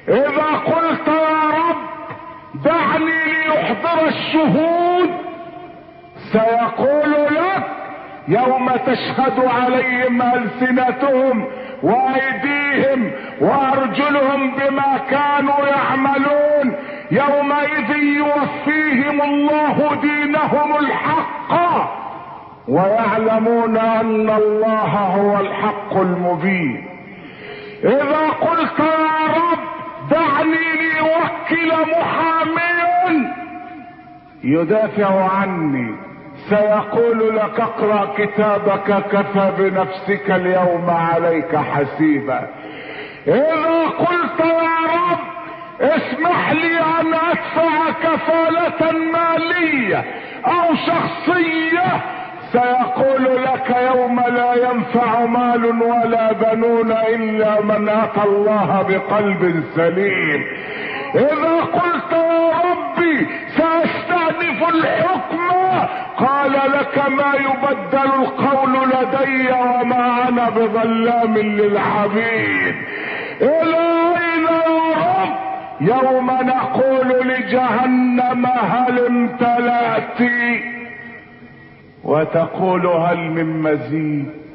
اذا قلت يا رب دعني ليحضر الشهود، سيقول لك يوم تشهد عليهم ألسنتهم وايديهم وارجلهم بما كانوا يعملون، يومئذ يوفيهم الله دينهم الحق ويعلمون ان الله هو الحق المبين. اذا قلت يا رب دعني ليوكل محاميا يدافع عني، سيقول لك اقرأ كتابك كفى بنفسك اليوم عليك حسيبا. اذا قلت يا رب اسمح لي ان ادفع كفالة مالية او شخصية، سيقول لك يوم لا ينفع مال ولا بنون الا من اتى الله بقلب سليم. اذا قلت يا ربي ساستأنف الحكم، قال لك ما يبدل القول لدي وما انا بظلام للعبيد. الى اين يا رب؟ يوم نقول لجهنم هل امتلأت وتقول هل من مزيد.